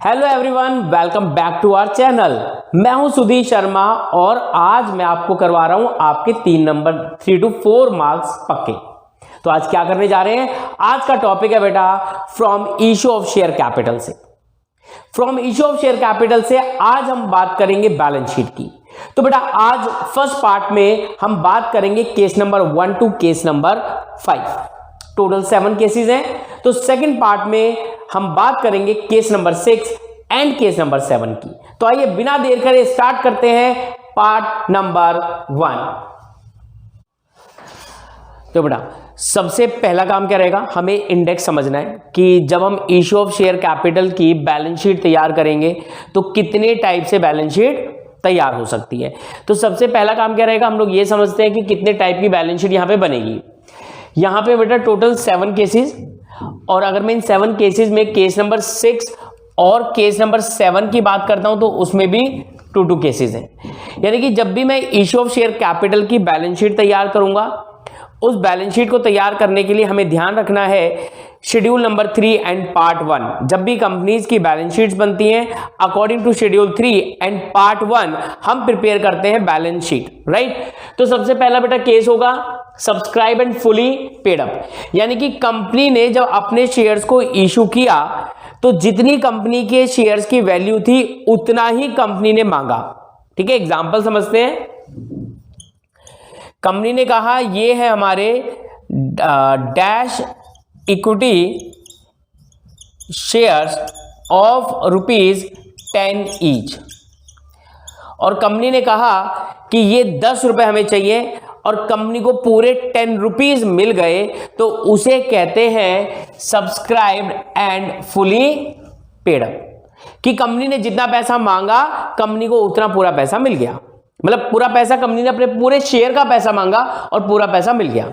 Hello everyone, welcome back to our channel. मैं हूं सुधीर शर्मा और आज मैं आपको करवा रहा हूं आपके 3 to 4 मार्क्स पक्के। तो आज क्या करने जा रहे हैं? आज का टॉपिक है बेटा from issue of share capital से। From issue of share capital से आज हम बात करेंगे बैलेंस शीट की। तो बेटा आज फर्स्ट पार्ट में हम बात करेंगे case number 1 to case number 5। Total 7 cases हैं। तो सेकंड पार्ट में हम बात करेंगे case number 6 and case number 7 की। तो आइए बिना देर करे स्टार्ट करते हैं पार्ट नंबर 1। तो बेटा सबसे पहला काम क्या रहेगा, हमें इंडेक्स समझना है कि जब हम इश्यू ऑफ शेयर कैपिटल की बैलेंस शीट तैयार करेंगे तो कितने टाइप से बैलेंस शीट तैयार हो सकती है। तो सबसे पहला काम क्या रहेगा, हम लोग ये समझते हैं कि कितने टाइप की बैलेंस शीट यहां पे बनेगी। यहां पे बेटा टोटल 7 केसेस, और अगर मैं इन 7 केसेस में केस नंबर 6 और केस नंबर 7 की बात करता हूं तो उसमें भी 2 केसेस हैं। यानी कि जब भी मैं इश्यू ऑफ शेयर कैपिटल की बैलेंस शीट तैयार करूंगा, उस बैलेंस शीट को तैयार करने के लिए हमें ध्यान रखना है शेड्यूल नंबर 3 एंड पार्ट 1। जब भी कंपनीज की बैलेंस शीट्स बनती हैं according to schedule 3 and part 1 हम प्रिपेयर करते हैं बैलेंस शीट, राइट। तो सबसे पहला बेटा केस होगा subscribe and fully paid up. यानी कि कंपनी ने जब अपने शेयर्स को इशू किया तो जितनी कंपनी के शेयर्स की वैल्यू थी उतना ही कंपनी ने मांगा। ठीक है, एग्जांपल समझते हैं। कंपनी ने कहा ये है हमारे dash equity shares of ₹10 each, और कंपनी ने कहा कि ये 10 रुपए हमें चाहिए और कंपनी को पूरे 10 रुपीज मिल गए, तो उसे कहते हैं subscribed and fully paid up. कि कंपनी ने जितना पैसा मांगा कंपनी को उतना पूरा पैसा मिल गया। मतलब पूरा पैसा कंपनी ने अपने पूरे शेयर का पैसा मांगा और पूरा पैसा मिल गया।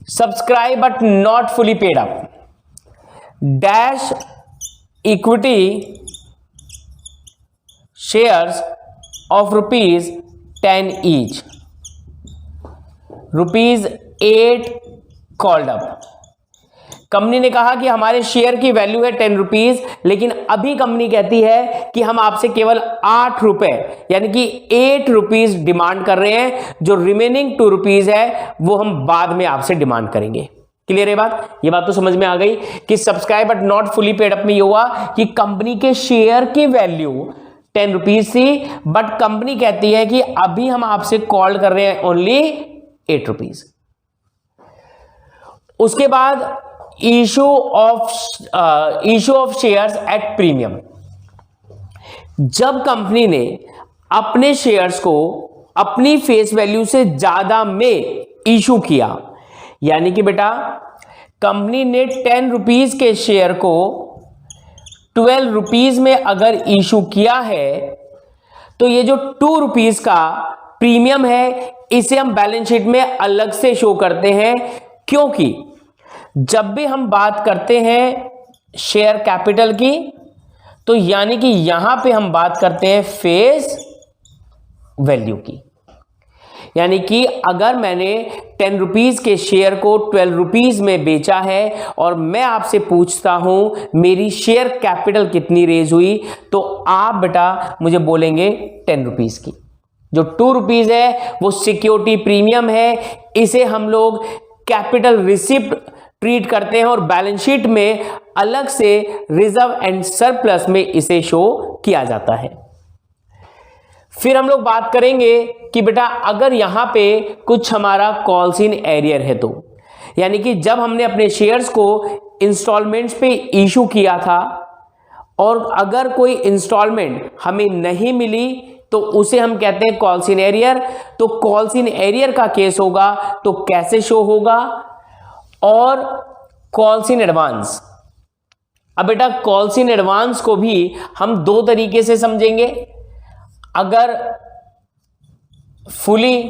Subscribe but not fully paid up dash equity shares of ₹10 each, ₹8 called up. Company ने कहा कि हमारे शेयर की वैल्यू है 10 रुपीज, लेकिन अभी कंपनी कहती है कि हम आपसे केवल 8 रुपए यानी कि 8 रुपीज डिमांड कर रहे हैं। जो रिमेनिंग 2 रुपीज है वो हम बाद में आपसे डिमांड करेंगे। क्लियर है बात? ये बात तो समझ में आ गई कि subscribe but not fully paid up में ये हुआ कि कंपनी के शेयर की वैल्यू 10 रुपीज थी, बट कंपनी कहती है कि अभी हम आपसे कॉल कर रहे हैं ओनली 8 रुपीज। उसके बाद issue of shares at premium. जब कंपनी ने अपने शेयर्स को अपनी फेस वैल्यू से ज्यादा में इशू किया, यानी कि बेटा कंपनी ने 10 रुपीज के शेयर को 12 रुपीज में अगर इशू किया है तो ये जो 2 रुपीज का प्रीमियम है इसे हम बैलेंस शीट में अलग से शो करते हैं, क्योंकि जब भी हम बात करते हैं शेयर कैपिटल की तो यानी कि यहां पे हम बात करते हैं फेस वैल्यू की। यानी कि अगर मैंने 10 रुपीज के शेयर को 12 रुपीज में बेचा है और मैं आपसे पूछता हूं मेरी शेयर कैपिटल कितनी रेज हुई, तो आप बेटा मुझे बोलेंगे 10 रुपीज की। जो 2 रुपीज है वो सिक्योरिटी प्रीमियम है, इसे हम लोग कैपिटल रिसिप्ट ट्रीट करते हैं और बैलेंस शीट में अलग से रिजर्व एंड सरप्लस में इसे शो किया जाता है। फिर हम लोग बात करेंगे कि बेटा अगर यहां पे कुछ हमारा कॉल्स इन एरियर है, तो यानी कि जब हमने अपने शेयर्स को इंस्टॉलमेंट्स पे इशू किया था और अगर कोई इंस्टॉलमेंट हमें नहीं मिली तो उसे हम कहते हैं कॉल्स इन एरियर। तो कॉल्स इन एरियर का केस होगा तो कैसे शो होगा, और कॉल्स इन एडवांस। अब बेटा कॉल्स इन एडवांस को भी हम 2 तरीके से समझेंगे। अगर फुली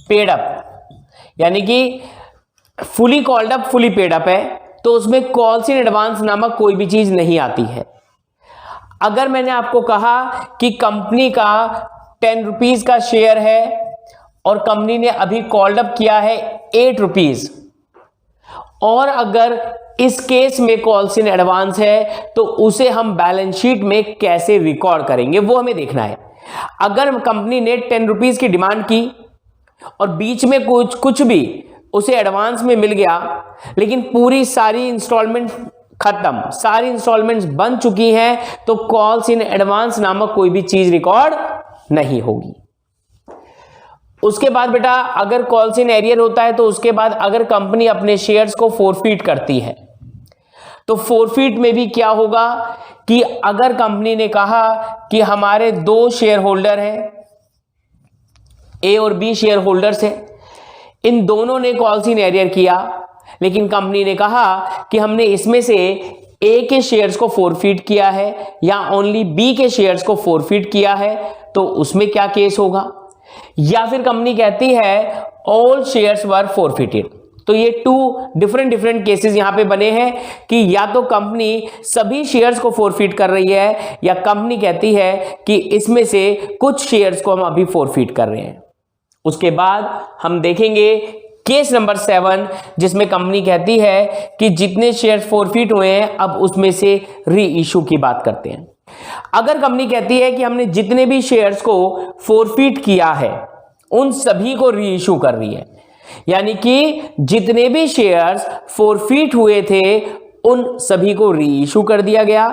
पेड अप यानी कि fully called up fully paid up है तो उसमें कॉल्स इन एडवांस नामक कोई भी चीज नहीं आती है। अगर मैंने आपको कहा कि कंपनी का 10 रुपीज का शेयर है और कंपनी ने अभी कॉल्ड अप किया है 8 रुपीज, और अगर इस केस में कॉल्स इन एडवांस है तो उसे हम बैलेंस शीट में कैसे रिकॉर्ड करेंगे वो हमें देखना है। अगर कंपनी ने 10 रुपीज की डिमांड की और बीच में कुछ भी उसे एडवांस में मिल गया, लेकिन पूरी सारी इंस्टॉलमेंट खत्म, सारी इंस्टॉलमेंट्स बन चुकी हैं, तो कॉल्स इन एडवांस नामक कोई भी चीज रिकॉर्ड नहीं होगी। उसके बाद बेटा अगर कॉल्स इन एरियर होता है तो उसके बाद अगर कंपनी अपने शेयर्स को फोरफीट करती है तो फोरफीट में भी क्या होगा कि अगर कंपनी ने कहा कि हमारे 2 शेयर होल्डर हैं, ए और बी शेयर होल्डर्स हैं, इन दोनों ने कॉल्स इन एरियर किया, लेकिन कंपनी ने कहा कि हमने इसमें से ए के शेयर्स को फोरफीट किया है या ओनली बी के शेयर्स को फोरफीट किया है, तो उसमें क्या केस होगा। या फिर कंपनी कहती है ऑल शेयर्स वर फोरफिटेड, तो ये 2 डिफरेंट केसेस यहां पे बने हैं कि या तो कंपनी सभी शेयर्स को फोरफीट कर रही है या कंपनी कहती है कि इसमें से कुछ शेयर्स को हम अभी फोरफीट कर रहे हैं। उसके बाद हम देखेंगे केस नंबर 7 जिसमें कंपनी कहती है कि जितने शेयर्स फोरफीट हुए हैं अब उसमें से री इशू की बात करते हैं। अगर कंपनी कहती है कि हमने जितने भी शेयर्स को फोरफीट किया है उन सभी को री इशू कर रही है, यानी कि जितने भी शेयर्स फोरफीट हुए थे उन सभी को री इशू कर दिया गया,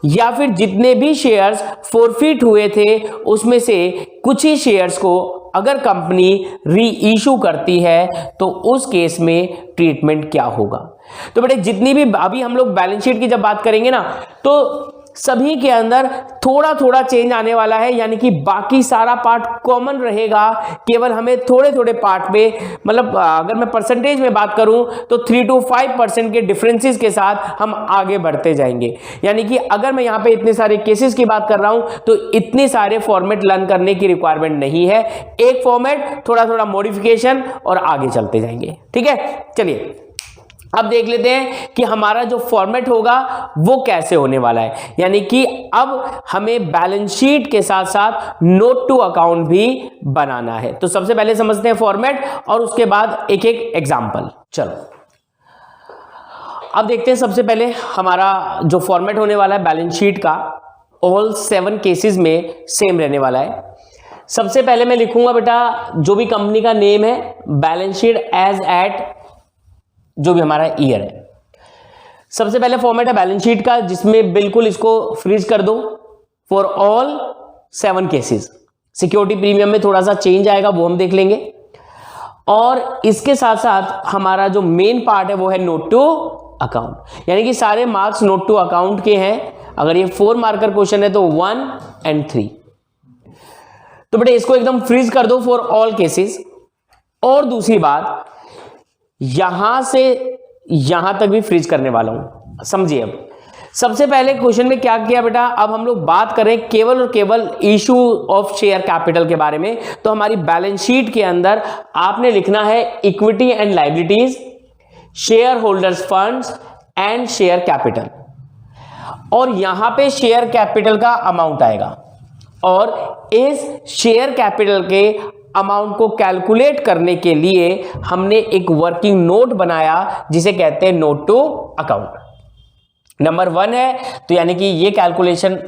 या फिर जितने भी शेयर्स फोरफीट हुए थे उसमें से कुछ ही शेयर्स को अगर कंपनी री इशू करती है तो उस केस में ट्रीटमेंट क्या होगा। तो बेटे जितनी भी अभी हम लोग बैलेंस शीट की जब बात करेंगे ना तो सभी के अंदर थोड़ा थोड़ा चेंज आने वाला है, यानी कि बाकी सारा पार्ट कॉमन रहेगा, केवल हमें थोड़े थोड़े पार्ट पे मतलब अगर मैं परसेंटेज में बात करूं तो 3 to 5% के डिफरेंसेस के साथ हम आगे बढ़ते जाएंगे। यानी कि अगर मैं यहां पे इतने सारे केसेस की बात कर रहा हूं तो इतने सारे फॉर्मेट लर्न करने की रिक्वायरमेंट नहीं है, एक फॉर्मेट थोड़ा थोड़ा मॉडिफिकेशन और आगे चलते जाएंगे। ठीक है, चलिए अब देख लेते हैं कि हमारा जो फॉर्मेट होगा वो कैसे होने वाला है। यानी कि अब हमें बैलेंस शीट के साथ साथ नोट टू अकाउंट भी बनाना है। तो सबसे पहले समझते हैं फॉर्मेट और उसके बाद एक एक एग्जांपल। चलो अब देखते हैं सबसे पहले हमारा जो फॉर्मेट होने वाला है बैलेंस शीट का, ऑल 7 केसेस में सेम रहने वाला है। सबसे पहले मैं लिखूंगा बेटा जो भी कंपनी का नेम है, बैलेंस शीट एज एट जो भी हमारा ईयर है। सबसे पहले फॉर्मेट है बैलेंस शीट का जिसमें बिल्कुल इसको फ्रीज कर दो for all 7 cases. Security premium में थोड़ा सा चेंज आएगा वो हम देख लेंगे, और इसके साथ साथ हमारा जो मेन पार्ट है वो है नोट टू अकाउंट, यानी कि सारे मार्क्स नोट टू अकाउंट के हैं। अगर ये 4 मार्कर क्वेश्चन है तो 1 और 3। तो बेटे इसको एकदम फ्रीज कर दो फॉर ऑल केसेस। और दूसरी बात यहां से यहां तक भी फ्रीज करने वाला हूं, समझिए। अब सबसे पहले क्वेश्चन में क्या किया बेटा, अब हम लोग बात करें केवल और केवल इशू ऑफ शेयर कैपिटल के बारे में। तो हमारी बैलेंस शीट के अंदर आपने लिखना है equity and liabilities, share holders funds and share capital, और यहां पे शेयर कैपिटल का अमाउंट आएगा, और इस शेयर कैपिटल के अमाउंट को कैलकुलेट करने के लिए हमने एक वर्किंग नोट बनाया जिसे कहते हैं नोट टू अकाउंट। नंबर 1 है तो यानी कि ये कैलकुलेशन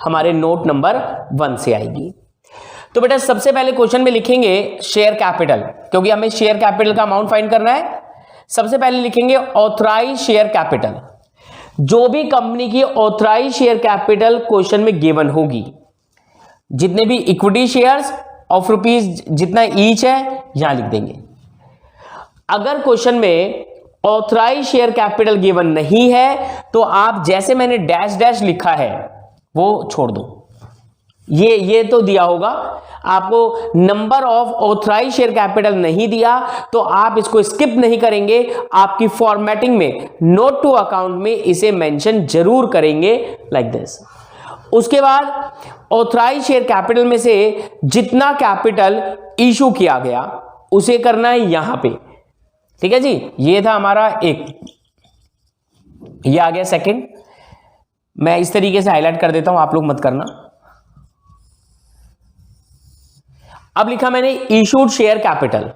हमारे नोट नंबर 1 से आएगी। तो बेटा सबसे पहले क्वेश्चन में लिखेंगे शेयर कैपिटल, क्योंकि हमें शेयर कैपिटल का अमाउंट फाइंड करना है। सबसे पहले लिखेंगे ऑथराइज शेयर कैपिटल, जो भी कंपनी की ऑथराइज शेयर कैपिटल क्वेश्चन में गिवन होगी, जितने भी इक्विटी शेयर्स ऑफ रुपीज जितना ईच है यहां लिख देंगे। अगर क्वेश्चन में ऑथराइज शेयर कैपिटल गिवन नहीं है तो आप जैसे मैंने डैश डैश लिखा है वो छोड़ दो। ये तो दिया होगा आपको, number of authorise share capital नहीं दिया तो आप इसको स्किप नहीं करेंगे, आपकी फॉर्मेटिंग में नोट टू अकाउंट में इसे मेंशन जरूर करेंगे लाइक दिस। उसके बाद ऑथराइज शेयर कैपिटल में से जितना कैपिटल इशू किया गया उसे करना है यहां पे। ठीक है जी, ये था हमारा एक, ये आ गया सेकंड। मैं इस तरीके से हाईलाइट कर देता हूं, आप लोग मत करना। अब लिखा मैंने इशूड शेयर कैपिटल,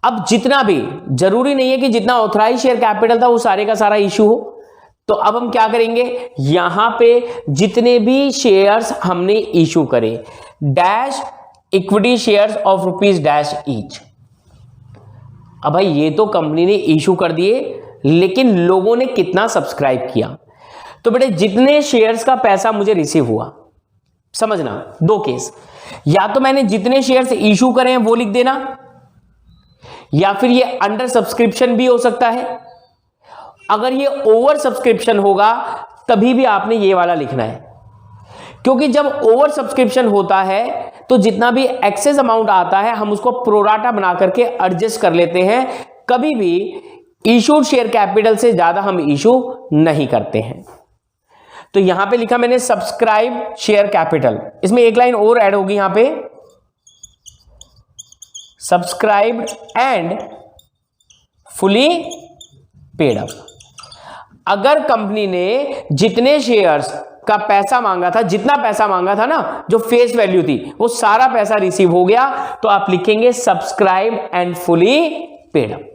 अब जितना भी, जरूरी नहीं है कि जितना ऑथराइज शेयर कैपिटल था वो सारे का सारा इशू हो, तो अब हम क्या करेंगे, यहां पे जितने भी शेयर्स हमने इशू करे, dash equity shares of rupees dash each. अब भाई ये तो कंपनी ने इशू कर दिए, लेकिन लोगों ने कितना सब्सक्राइब किया, तो बेटे जितने शेयर्स का पैसा मुझे रिसीव हुआ, समझना दो केस, या तो मैंने जितने शेयर्स इशू करे हैं वो लिख देना, या फिर ये अंडर सब्सक्रिप्शन भी हो सकता है। अगर ये ओवर सब्सक्रिप्शन होगा तभी भी आपने ये वाला लिखना है, क्योंकि जब ओवर सब्सक्रिप्शन होता है तो जितना भी एक्सेस अमाउंट आता है हम उसको प्रोराटा बना करके एडजस्ट कर लेते हैं, कभी भी इशूड शेयर कैपिटल से ज्यादा हम इशू नहीं करते हैं। तो यहां पे लिखा मैंने सब्सक्राइब शेयर कैपिटल, इसमें एक लाइन और ऐड होगी यहां पे, subscribe and fully paid up. अगर कंपनी ने जितने शेयर्स का पैसा मांगा था, जितना पैसा मांगा था ना, जो फेस वैल्यू थी, वो सारा पैसा रिसीव हो गया, तो आप लिखेंगे subscribe and fully paid up,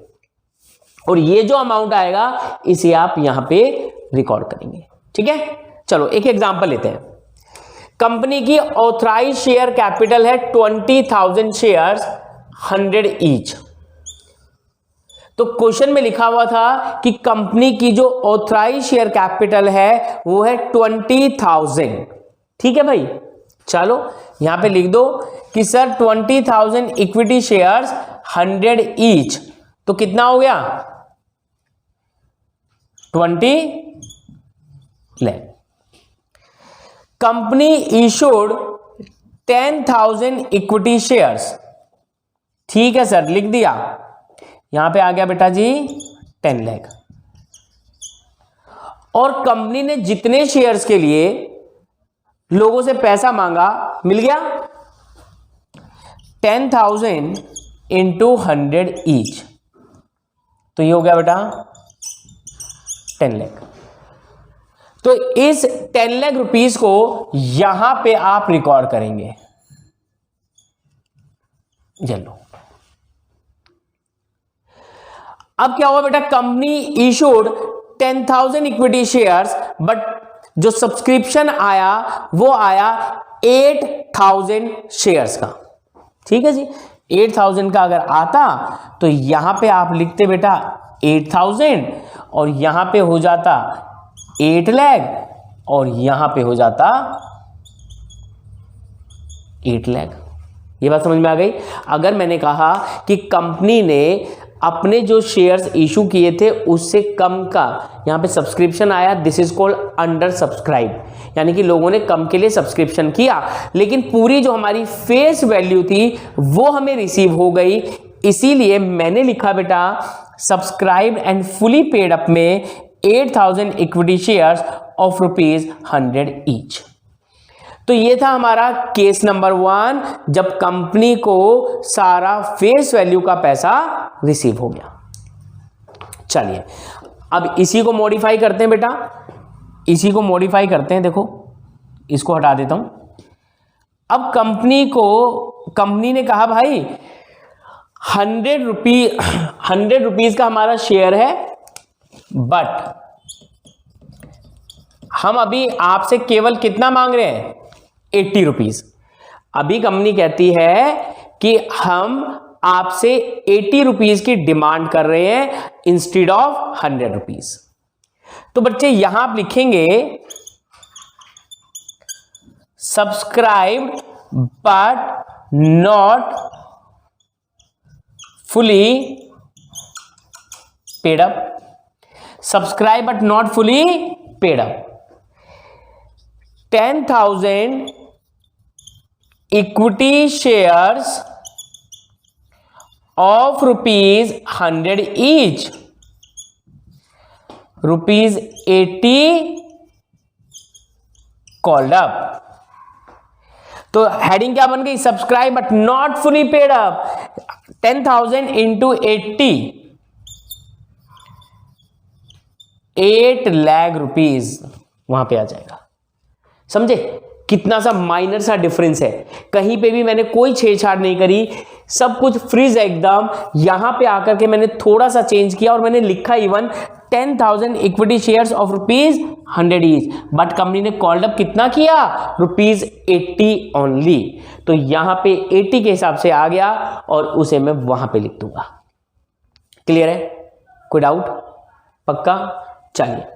और ये जो अमाउंट आएगा इसे आप यहां पे रिकॉर्ड करेंगे। ठीक है, चलो एक एग्जांपल लेते हैं। कंपनी की ऑथराइज शेयर कैपिटल है 20,000 शेयर्स 100 ईच। तो क्वेश्चन में लिखा हुआ था कि कंपनी की जो ऑथराइज शेयर कैपिटल है वो है 20,000। ठीक है भाई, चलो यहां पे लिख दो कि सर 20,000 इक्विटी शेयर्स 100 ईच, तो कितना हो गया 20 lakh. Company issued 10,000 equity shares. ठीक है सर, लिख दिया, यहां पे आ गया बेटा जी 10 लाख। और कंपनी ने जितने शेयर्स के लिए लोगों से पैसा मांगा मिल गया 10,000 इंटू 100 ईच, तो ये हो गया बेटा 10 लाख। तो इस 10 लाख रुपीस को यहां पे आप रिकॉर्ड करेंगे। चलो अब क्या हुआ बेटा, company issued 10,000 equity shares, but जो सब्सक्रिप्शन आया वो आया 8,000 शेयर्स का। ठीक है जी, 8,000 का अगर आता तो यहां पे आप लिखते बेटा 8,000, और यहां पे हो जाता 8 लाख, और यहां पे हो जाता 8 लाख। ये बात समझ में आ गई। अगर मैंने कहा कि कंपनी ने अपने जो शेयर्स इशू किए थे उससे कम का यहां पे सब्सक्रिप्शन आया, this is called under subscribe, यानी कि लोगों ने कम के लिए सब्सक्रिप्शन किया, लेकिन पूरी जो हमारी फेस वैल्यू थी वो हमें रिसीव हो गई, इसीलिए मैंने लिखा बेटा subscribe and fully paid up में 8,000 equity shares of rupees 100 each. तो ये था हमारा केस नंबर 1, जब कंपनी को सारा फेस वैल्यू का पैसा रिसीव हो गया। चलिए अब इसी को मॉडिफाई करते हैं बेटा, इसी को मॉडिफाई करते हैं। देखो इसको हटा देता हूं। अब कंपनी ने कहा भाई 100 रुपीज का हमारा शेयर है, बट हम अभी आपसे केवल कितना मांग रहे हैं 80 रुपीज। अभी कंपनी कहती है कि हम आपसे 80 रुपीज की डिमांड कर रहे हैं इंस्टेड ऑफ 100 रुपीज। तो बच्चे यहां आप लिखेंगे subscribed but not fully paid up, subscribe but not fully paid up. 10,000 equity shares of rupees 100 each, rupees 80 called up. तो हेडिंग क्या बन गई, subscribe but not fully paid up, 10,000 into 80, 8 lakh rupees वहां पे आ जाएगा। समझे, कितना सा माइनर सा डिफरेंस है, कहीं पे भी मैंने कोई छेड़छाड़ नहीं करी, सब कुछ फ्रीज है एकदम। यहां पे आकर के मैंने थोड़ा सा चेंज किया और मैंने लिखा even 10,000 equity shares of ₹100 each, but company ने कॉल्ड अप कितना किया, ₹80 ओनली। तो यहां पे 80 के हिसाब से आ गया और उसे मैं वहां पे लिख दूंगा। क्लियर है? कोई डाउट? पक्का? चलिए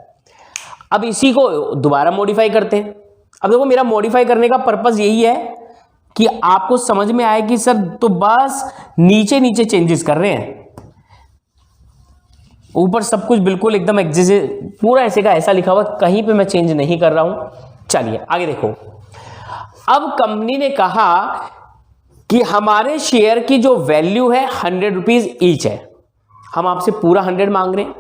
अब इसी को दोबारा मॉडिफाई करते हैं। अब देखो मेरा मॉडिफाई करने का पर्पस यही है कि आपको समझ में आए कि सर तो बस नीचे नीचे चेंजेस कर रहे हैं, ऊपर सब कुछ बिल्कुल एकदम एग्जिस्ट पूरा ऐसे का ऐसा लिखा हुआ, कहीं पे मैं चेंज नहीं कर रहा हूं। चलिए आगे देखो। अब कंपनी ने कहा कि हमारे शेयर की जो वैल्यू है ₹100 ईच है, हम आपसे पूरा 100 मांग रहे हैं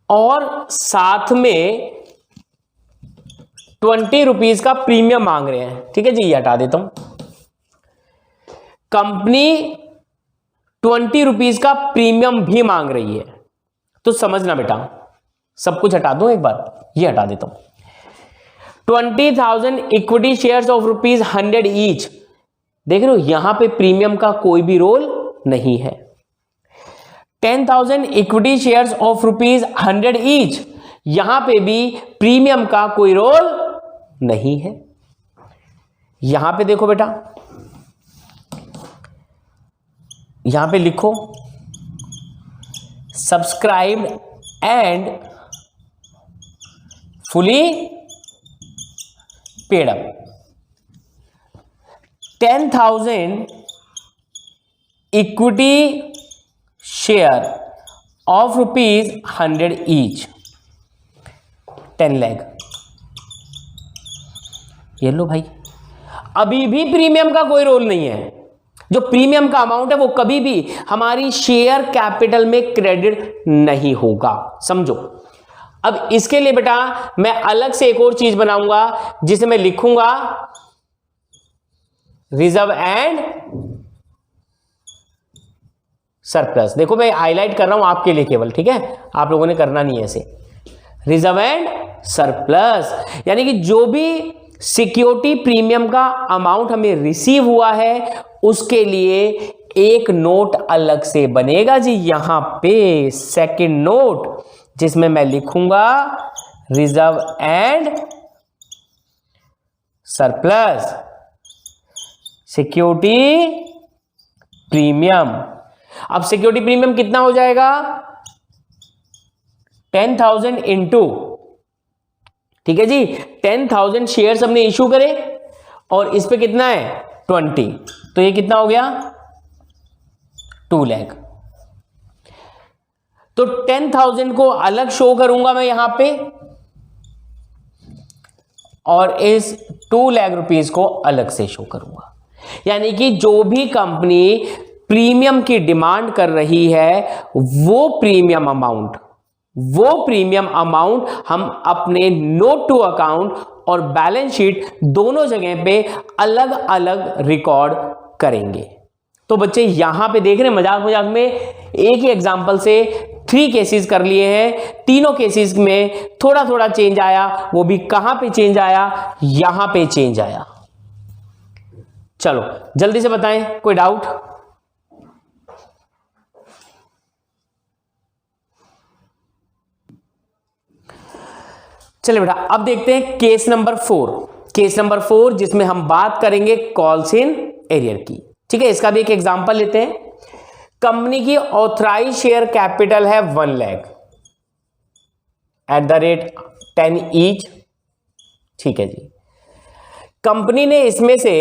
और साथ में ₹20 का प्रीमियम मांग रहे हैं। ठीक है जी, ये हटा देता हूं। कंपनी ₹20 का प्रीमियम भी मांग रही है, तो समझना बेटा, सब कुछ हटा दूं एक बार, ये हटा देता हूं। 20,000 इक्विटी शेयर्स ऑफ ₹100 ईच, देख रहे हो यहां पे प्रीमियम का कोई भी रोल नहीं है। 10,000 इक्विटी शेयर्स ऑफ ₹100 ईच, यहां पे भी प्रीमियम का कोई रोल नहीं है। यहां पे देखो बेटा, यहां पे लिखो subscribed and fully paid up. 10,000 equity share of ₹100 each, 10 lakh. ये लो भाई, अभी भी प्रीमियम का कोई रोल नहीं है। जो प्रीमियम का अमाउंट है वो कभी भी हमारी शेयर कैपिटल में क्रेडिट नहीं होगा, समझो। अब इसके लिए बेटा मैं अलग से एक और चीज बनाऊंगा जिसे मैं लिखूंगा रिजर्व एंड सरप्लस। देखो मैं हाईलाइट कर रहा हूं आपके लिए केवल, ठीक है, आप लोगों ने करना नहीं है ऐसे। रिजर्व एंड सरप्लस यानी कि जो भी सिक्योरिटी प्रीमियम का अमाउंट हमें रिसीव हुआ है उसके लिए एक नोट अलग से बनेगा जी, यहां पे सेकंड नोट, जिसमें मैं लिखूंगा reserve and surplus security premium. अब सिक्योरिटी प्रीमियम कितना हो जाएगा, 10,000 इंटू, ठीक है जी, 10,000 शेयर्स हमने इशू करे और इस पे कितना है 20, तो ये कितना हो गया 2 लाख। तो 10,000 को अलग शो करूंगा मैं यहां पे और इस 2 लाख रुपीस को अलग से शो करूंगा। यानी कि जो भी कंपनी प्रीमियम की डिमांड कर रही है वो प्रीमियम अमाउंट हम अपने नोट टू अकाउंट और बैलेंस शीट दोनों जगह पे अलग अलग रिकॉर्ड करेंगे। तो बच्चे यहां पे देख रहे हैं मजाक में एक ही एग्जांपल से 3 केसेस कर लिए हैं, तीनों केसेस में थोड़ा थोड़ा चेंज आया, वो भी कहां पे चेंज आया, यहां पे चेंज आया। चलो जल्दी से बताएं, कोई डाउट? चलिए बेटा अब देखते हैं केस नंबर 4 जिसमें हम बात करेंगे कॉल्स इन एरियर की। ठीक है, इसका भी एक एग्जांपल लेते हैं। कंपनी की ऑथराइज शेयर कैपिटल है 1 लाख @10 ईच। ठीक है जी, कंपनी ने इसमें से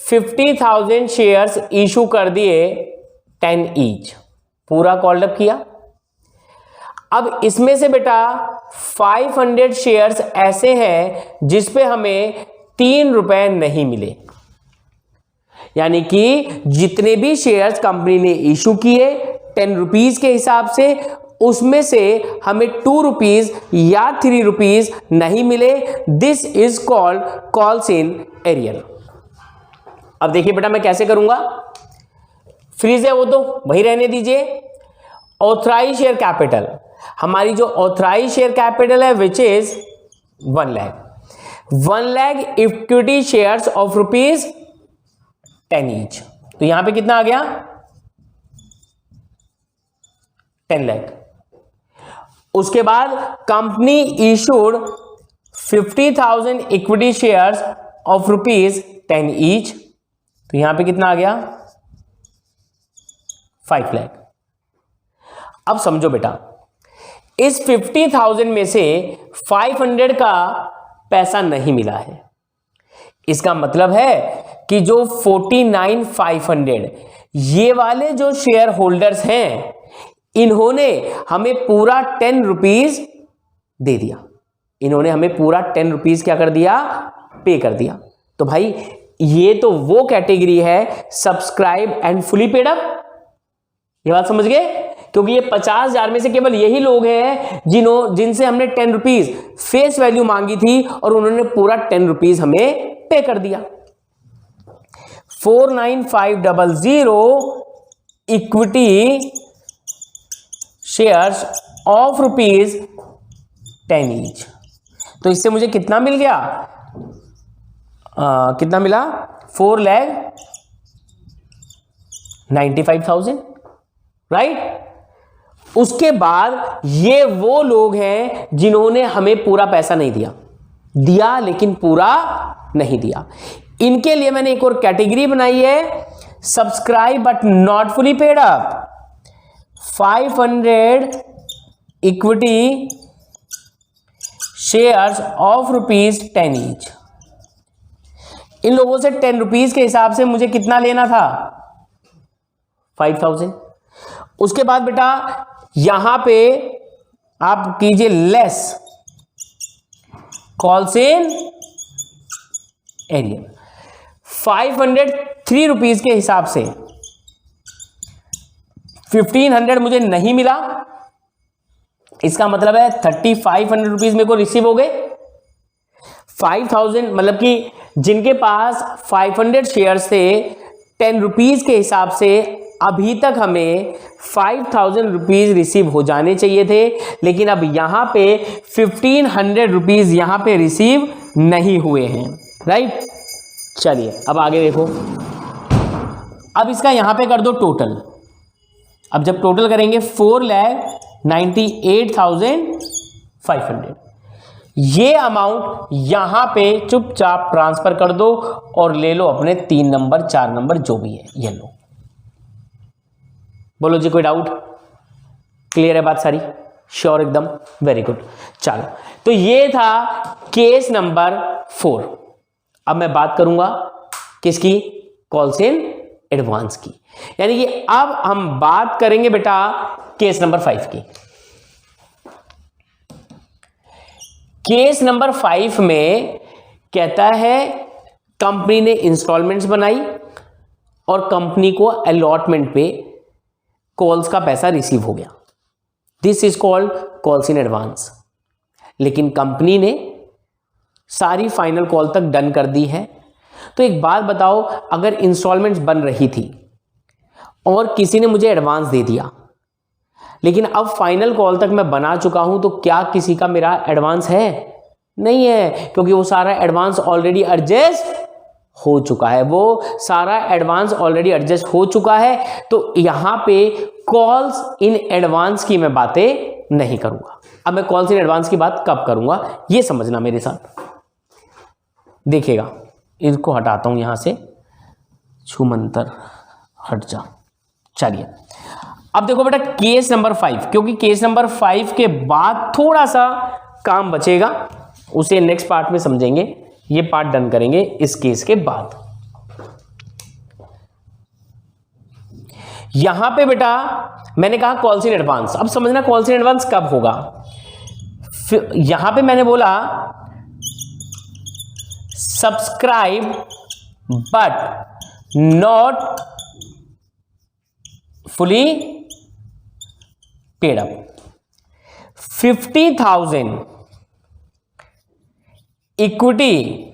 50,000 शेयर्स इशू कर दिए 10 ईच, पूरा कॉल्ड अप किया। अब इसमें से बेटा 500 शेयर्स ऐसे हैं जिस पे हमें 3 रुपए नहीं मिले, यानी कि जितने भी शेयर्स कंपनी ने इशू किए 10 रुपीज के हिसाब से, उसमें से हमें 2 रुपीज या 3 रुपीज नहीं मिले। This is called calls in arrear. अब देखिए बेटा मैं कैसे करूंगा, फ्रीज है वो तो वही रहने दीजिए। ऑथराइज शेयर कैपिटल, हमारी जो ऑथराइज शेयर कैपिटल है which is 1 lakh, 1 lakh equity shares of ₹10 each. तो यहां पे कितना आ गया? 10 लाख। उसके बाद company issued 50,000 equity shares of ₹10 each. तो यहां पे कितना आ गया? 5 लाख। अब समझो बेटा, इस 50,000 में से 500 का पैसा नहीं मिला है। इसका मतलब है कि जो 49,500 ये वाले जो शेयर होल्डर्स हैं, इन्होंने हमें पूरा 10 रुपीज दे दिया। इन्होंने हमें पूरा 10 रुपीज क्या कर दिया? पे कर दिया। तो भाई ये तो वो कैटेगरी है subscribe and fully paid up. ये बात समझ गए? क्योंकि ये 50,000 में से केवल यही लोग हैं जिनसे हमने 10 रुपीज फेस वैल्यू मांगी थी और उन्होंने पूरा 10 रुपीज हमें पे कर दिया। 49,500 इक्विटी शेयर्स ऑफ ₹10 ईच। तो इससे मुझे कितना मिल गया? कितना मिला? 4,95,000, राइट। उसके बाद ये वो लोग हैं जिन्होंने हमें पूरा पैसा नहीं दिया लेकिन पूरा नहीं दिया। इनके लिए मैंने एक और कैटेगरी बनाई है, subscribe but not fully paid up. 500 equity shares of ₹10 each. इन लोगों से 10 रुपीज के हिसाब से मुझे कितना लेना था? 5,000। उसके बाद बेटा यहां पे आप कीजिए less calls in area. 503 rupees के हिसाब से 1,500 मुझे नहीं मिला। इसका मतलब है 3,500 रुपीज मेरे को रिसीव हो गए। 5,000 मतलब कि जिनके पास 500 शेयर्स थे 10 रुपीज के हिसाब से अभी तक हमें 5,000 रुपीज रिसीव हो जाने चाहिए थे, लेकिन अब यहां पे 1,500 रुपीज यहां पे रिसीव नहीं हुए हैं, राइट। चलिए अब आगे देखो। अब इसका यहां पे कर दो टोटल। अब जब टोटल करेंगे 4,98,500, ये अमाउंट यहां पे चुपचाप ट्रांसफर कर दो और ले लो अपने 3 नंबर 4 नंबर जो भी है, ये लो। बोलो जी, कोई डाउट? क्लियर है बात सारी? श्योर एकदम? Very good. चलो, तो ये था केस नंबर 4। अब मैं बात करूंगा किसकी? कॉल्स इन एडवांस की। यानी कि अब हम बात करेंगे बेटा केस नंबर 5 की। केस नंबर 5 में कहता है कंपनी ने इंस्टॉलमेंट्स बनाई और कंपनी को अलॉटमेंट पे कॉल्स का पैसा रिसीव हो गया। This is called calls in advance. लेकिन कंपनी ने सारी फाइनल कॉल तक डन कर दी है। तो एक बात बताओ, अगर इंस्टॉलमेंट्स बन रही थी और किसी ने मुझे एडवांस दे दिया, लेकिन अब फाइनल कॉल तक मैं बना चुका हूं, तो क्या किसी का मेरा एडवांस है? नहीं है, क्योंकि वो सारा एडवांस ऑलरेडी एडजस्ट हो चुका है। वो सारा एडवांस ऑलरेडी एडजस्ट हो चुका है। तो यहां पे कॉल्स इन एडवांस की मैं बातें नहीं करूंगा। अब मैं कॉल्स इन एडवांस की बात कब करूंगा, ये समझना मेरे साथ। देखिएगा, इसको हटाता हूं यहां से, छुमंतर हट जा। चलिए अब देखो बेटा केस नंबर 5, क्योंकि केस नंबर 5 के बाद थोड़ा सा काम बचेगा, उसे नेक्स्ट पार्ट में समझेंगे। ये पार्ट डन करेंगे इस केस के बाद। यहां पे बेटा मैंने कहा कॉल्स इन एडवांस। अब समझना कॉल्स इन एडवांस कब होगा। यहां पे मैंने बोला subscribe but not fully paid up. 50,000 equity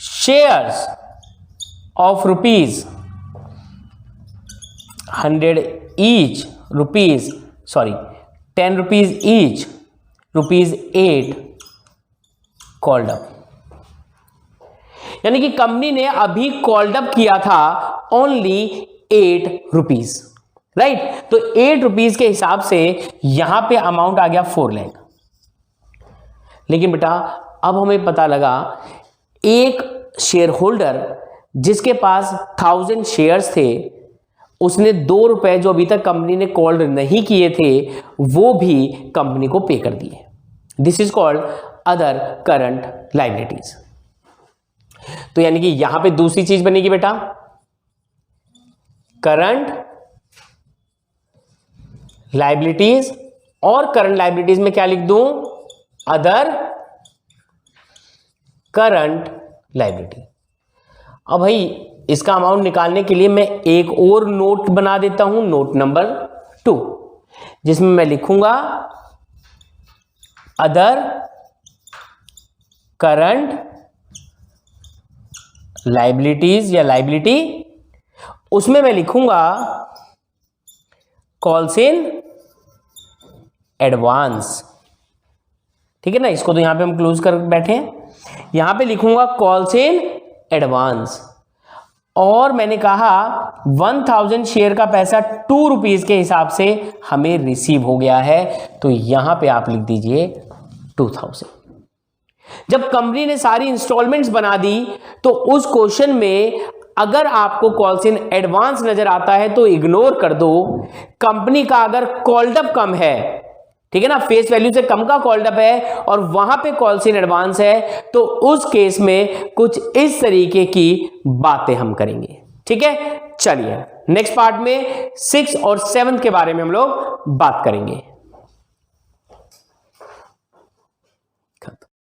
shares of ₹100 each, 10 rupees each, ₹8 called up, यानी कि कंपनी ने अभी कॉल्ड अप किया था ओनली 8 रुपीज, राइट। तो 8 रुपीज के हिसाब से यहां पे अमाउंट आ गया 4 लाख। लेकिन बेटा अब हमें पता लगा एक शेयर होल्डर जिसके पास 1000 शेयर्स थे, उसने 2 रुपए जो अभी तक कंपनी ने कॉल्ड नहीं किए थे वो भी कंपनी को पे कर दिए। This is called other current liabilities. तो यानी कि यहां पे दूसरी चीज बनेगी बेटा करंट लायबिलिटीज, और करंट लायबिलिटीज में क्या लिख दूं, अदर करंट लायबिलिटी। अब भाई इसका अमाउंट निकालने के लिए मैं एक और नोट बना देता हूं, नोट नंबर 2, जिसमें मैं लिखूंगा अदर करंट लायबिलिटीज या लायबिलिटी, उसमें मैं लिखूंगा कॉल्स इन एडवांस। ठीक है ना, इसको तो यहां पे हम क्लोज कर बैठे हैं। यहां पे लिखूंगा कॉल्स इन एडवांस, और मैंने कहा 1000 शेयर का पैसा 2 रुपीज के हिसाब से हमें रिसीव हो गया है, तो यहां पे आप लिख दीजिए 2000। जब कंपनी ने सारी इंस्टॉलमेंट्स बना दी तो उस क्वेश्चन में अगर आपको कॉल्स इन एडवांस नजर आता है तो इग्नोर कर दो। कंपनी का अगर कॉल्ड अप कम है, ठीक है ना, फेस वैल्यू से कम का कॉल्ड अप है और वहां पे कॉल्स इन एडवांस है, तो उस केस में कुछ इस तरीके की बातें हम करेंगे। ठीक है, चलिए नेक्स्ट पार्ट में 6 और 7 के बारे में हम लोग बात करेंगे।